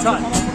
çal.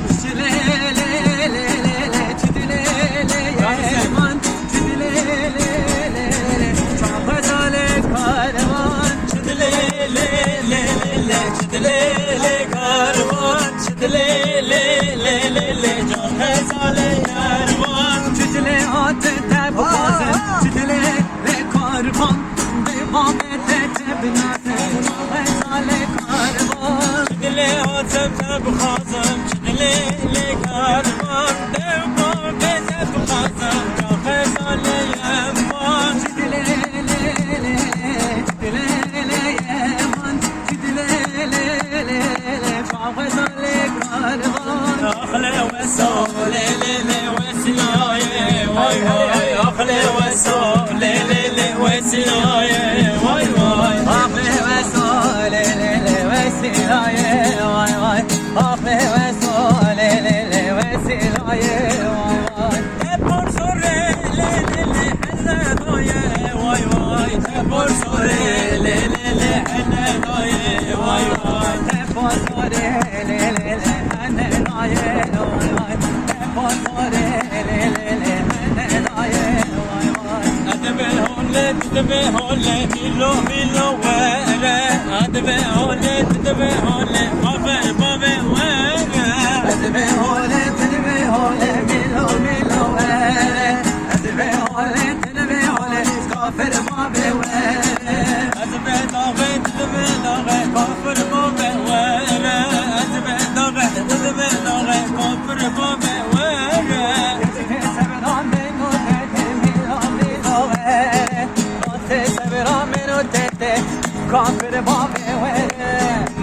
Kafir babe vere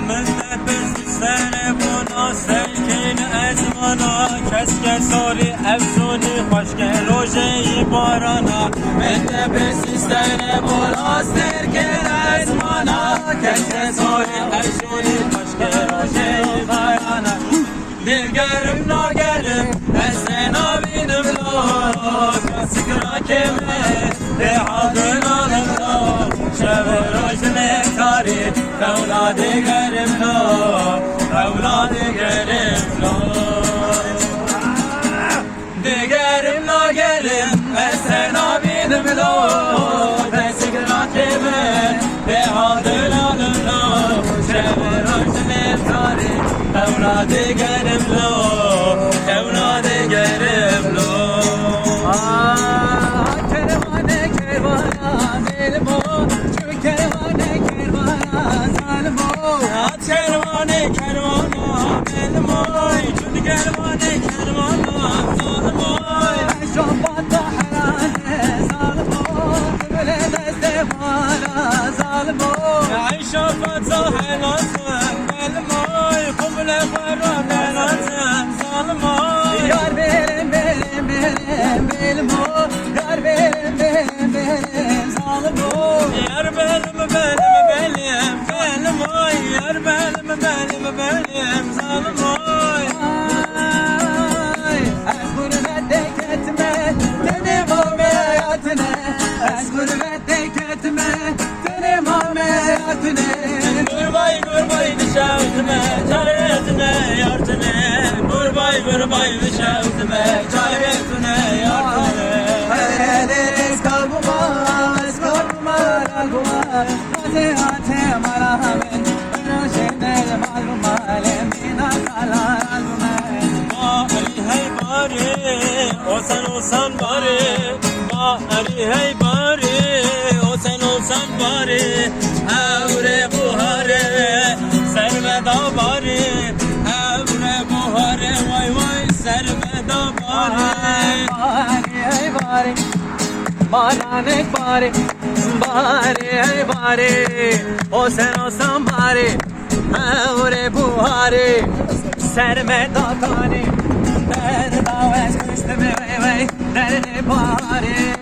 من بزستن بنا سلکین ازمانا کسک ساری افزونی خوشگل روژه بارانا من بزستن بنا سلکین ازمانا کسک ساری افزونی خوشگل روژه بارانا دیگرم ناگرم ازن آبینم لا کسک را کمه لحاظن آلم لا شب روشن تاری اولاد گرم لا اولاد گرم لا دیگرم ناگرم ازن آبینم لا کسک را کمه لحاظن آلم لا شب روشن تاری اولاد گرم لا اولاد گرم لا Kervane kervana belmo Şu kervane kervana zalmo Kervane kervana belmoy Şu kervane kervana zalmoy Şobatta herane zalmo Böyle deste bana zalmo Ay şobatta herane belmoy Kumle ferane zalmoy Yar benim benim benim belmo Yar benim benim benim zalmo Yar benim belmoy Yar benim zalmoy Az gurbette ketme Benim ameliyatine Az gurbette ketme Benim ameliyatine Gurbay nişavtime çaretine yartine Gurbay nişavtime çaretine yartine Hayaleriz kalbuma Hate marhamen Rojene maluma Lemina kalar albumen Bari hey bari o sen olsan bari Bari hey bari o sen olsan bari Evre buhare serveda bari Evre buhare vay vay serveda bari Bari bari Baranek bari Bari bari O sen olsan bari Evre buhari Serme dakani Derde davet kıştı me vey vey Derde bari